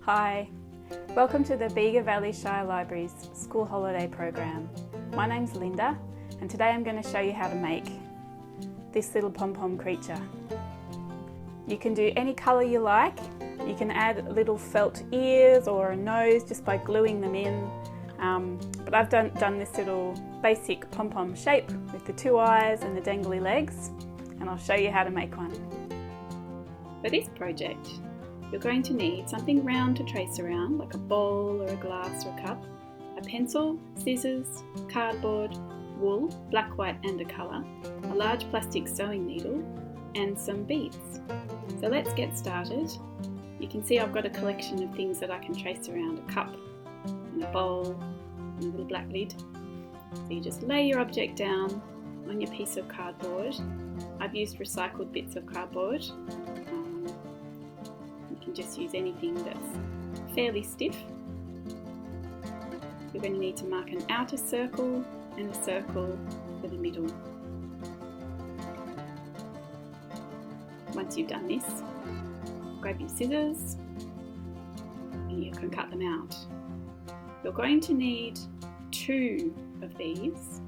Hi, welcome to the Bega Valley Shire Library's School Holiday Program. My name's Linda and today I'm going to show you how to make this little pom-pom creature. You can do any colour you like. You can add little felt ears or a nose just by gluing them in. But I've done this little basic pom-pom shape with the two eyes and the dangly legs, and I'll show you how to make one. For this project, you're going to need something round to trace around, like a bowl or a glass or a cup, a pencil, scissors, cardboard, wool, black, white and a colour, a large plastic sewing needle and some beads. So let's get started. You can see I've got a collection of things that I can trace around: a cup and a bowl and a little black lid. So you just lay your object down on your piece of cardboard. I've used recycled bits of cardboard. You can just use anything that's fairly stiff. You're going to need to mark an outer circle and a circle for the middle. Once you've done this, grab your scissors and you can cut them out. You're going to need 2 of these.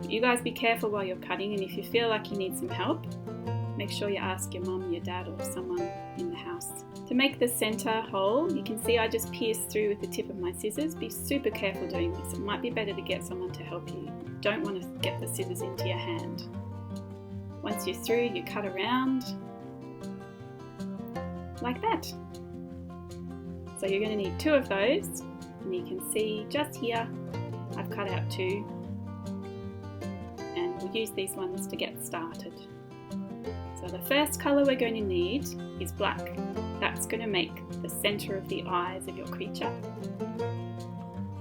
You guys be careful while you're cutting, and if you feel like you need some help, make sure you ask your mum, your dad or someone in the house. To make the centre hole, you can see I just pierced through with the tip of my scissors. Be super careful doing this. It might be better to get someone to help you. You don't want to get the scissors into your hand. Once you're through, you cut around like that. So you're going to need 2 of those, and you can see just here I've cut out 2, and we'll use these ones to get started. So the first colour we're going to need is black. That's going to make the centre of the eyes of your creature.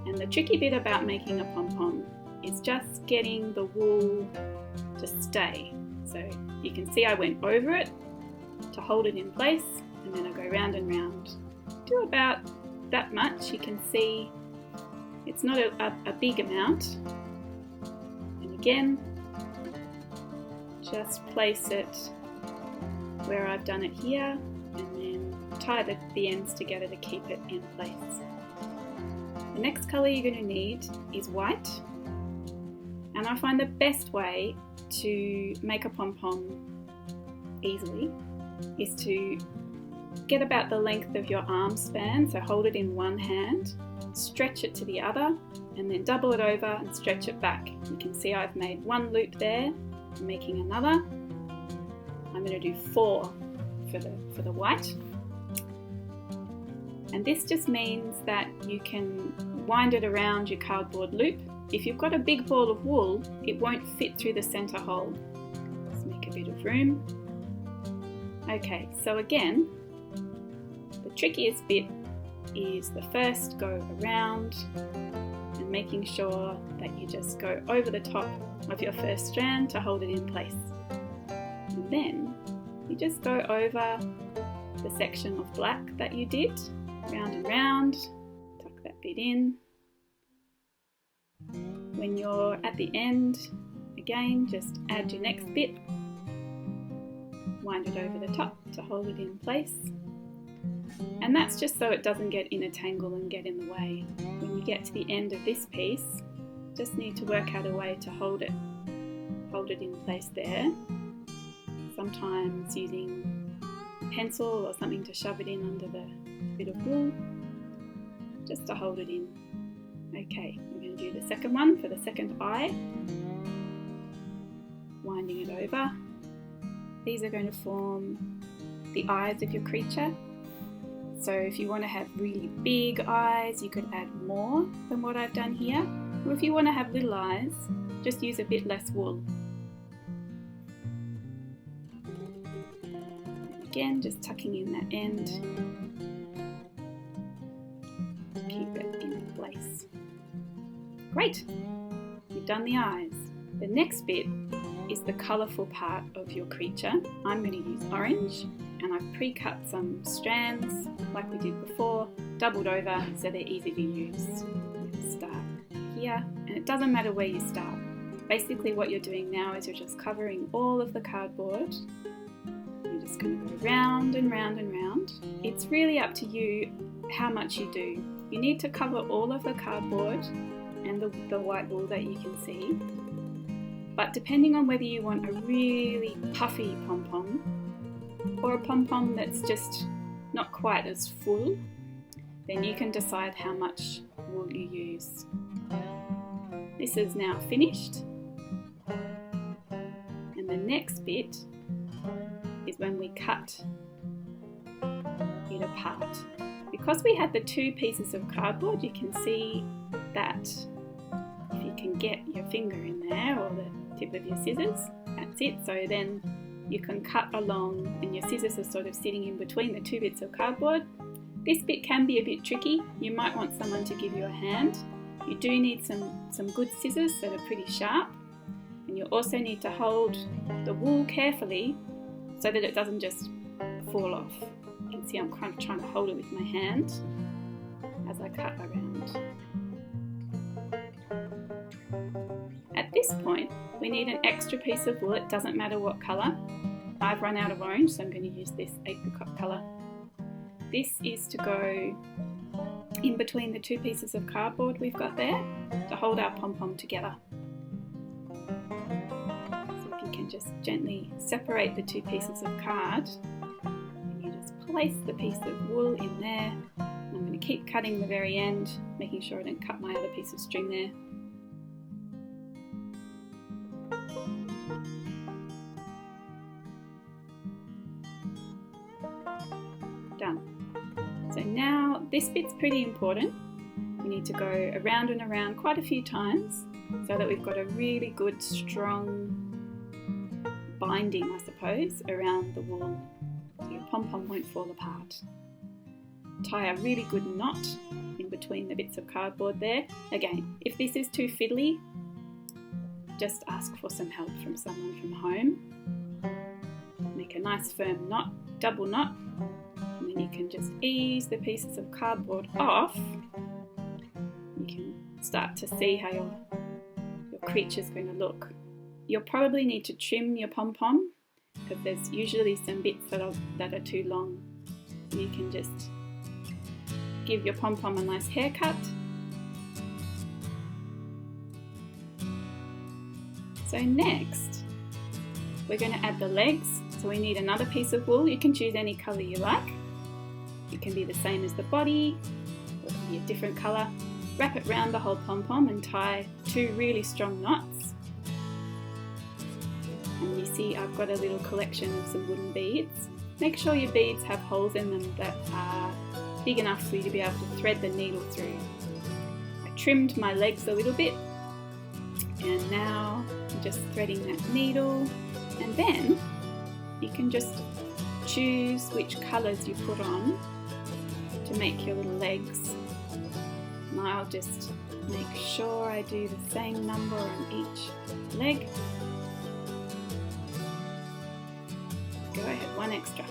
And the tricky bit about making a pom-pom is just getting the wool to stay. So you can see I went over it to hold it in place, and then I go round and round. Do about that much. You can see it's not a big amount. And again, just place it where I've done it here, and then tie the ends together to keep it in place. The next colour you're going to need is white, and I find the best way to make a pom-pom easily is to get about the length of your arm span, so hold it in one hand, stretch it to the other, and then double it over and stretch it back. You can see I've made 1 loop there. I'm making another. I'm going to do 4 for the white. And this just means that you can wind it around your cardboard loop. If you've got a big ball of wool, it won't fit through the centre hole. Let's make a bit of room. Okay, so again, the trickiest bit is the first go around and making sure that you just go over the top of your first strand to hold it in place. And then you just go over the section of black that you did, round and round, tuck that bit in. When you're at the end, again, just add your next bit, wind it over the top to hold it in place. And that's just so it doesn't get in a tangle and get in the way. When you get to the end of this piece, just need to work out a way to hold it in place there. Sometimes using a pencil or something to shove it in under the bit of wool, just to hold it in. Okay, we're going to do the second one for the second eye. Winding it over. These are going to form the eyes of your creature. So if you want to have really big eyes, you could add more than what I've done here. Or if you want to have little eyes, just use a bit less wool. Again, just tucking in that end. Keep it in place. Great! You've done the eyes. The next bit is the colourful part of your creature. I'm going to use orange, and I've pre-cut some strands like we did before, doubled over so they're easy to use. Start here, and it doesn't matter where you start. Basically what you're doing now is you're just covering all of the cardboard. You're just going to go round and round and round. It's really up to you how much you do. You need to cover all of the cardboard and the white wool that you can see. But depending on whether you want a really puffy pom-pom or a pom-pom that's just not quite as full, then you can decide how much wool you use. This is now finished. And the next bit is when we cut it apart. Because we had the two pieces of cardboard, you can see that if you can get your finger in there or the tip of your scissors, that's it. So then you can cut along and your scissors are sort of sitting in between the two bits of cardboard. This bit can be a bit tricky. You might want someone to give you a hand. You do need some good scissors that are pretty sharp, and you also need to hold the wool carefully so that it doesn't just fall off. You can see I'm kind of trying to hold it with my hand as I cut around. At this point, we need an extra piece of wool. It doesn't matter what colour. I've run out of orange, so I'm going to use this apricot colour. This is to go in between the two pieces of cardboard we've got there to hold our pom-pom together. So if you can just gently separate the two pieces of card, and you just place the piece of wool in there. I'm going to keep cutting the very end, making sure I don't cut my other piece of string there. Done. So now this bit's pretty important. We need to go around and around quite a few times so that we've got a really good strong binding, I suppose, around the wool so your pom-pom won't fall apart. Tie a really good knot in between the bits of cardboard there. Again, if this is too fiddly, just ask for some help from someone from home. Make a nice firm knot, double knot. And then you can just ease the pieces of cardboard off. You can start to see how your creature's going to look. You'll probably need to trim your pom-pom because there's usually some bits that are too long. And you can just give your pom-pom a nice haircut. So next, we're going to add the legs. So we need another piece of wool. You can choose any colour you like. It can be the same as the body, or it can be a different colour. Wrap it round the whole pom-pom and tie two really strong knots. And you see I've got a little collection of some wooden beads. Make sure your beads have holes in them that are big enough for you to be able to thread the needle through. I trimmed my legs a little bit, and now I'm just threading that needle, and then you can just choose which colours you put on to make your little legs. And I'll just make sure I do the same number on each leg. Go ahead, one extra.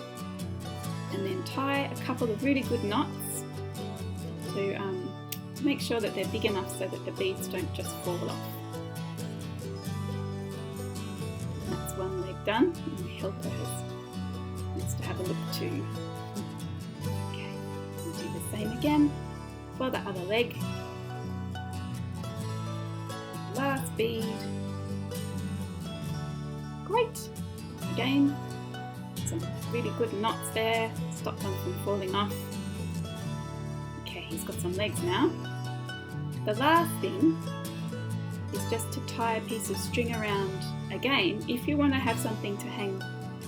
And then tie a couple of really good knots to make sure that they're big enough so that the beads don't just fall off. That's one leg done, and my helper needs to have a look too. Okay, we'll do the same again for the other leg. Last bead. Great. Again, some really good knots there, stop them from falling off. Okay, he's got some legs now. The last thing is just to tie a piece of string around, again, if you want to have something to hang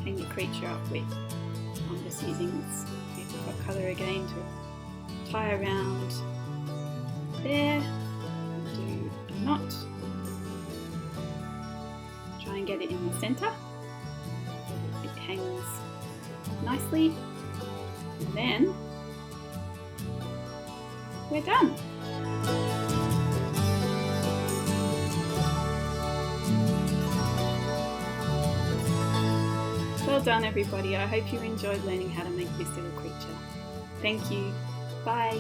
your creature up with. I'm just using this apricot colour again to tie around there, do a knot, try and get it in the centre. It hangs nicely, and then we're done. Well done everybody, I hope you enjoyed learning how to make this little creature. Thank you, bye.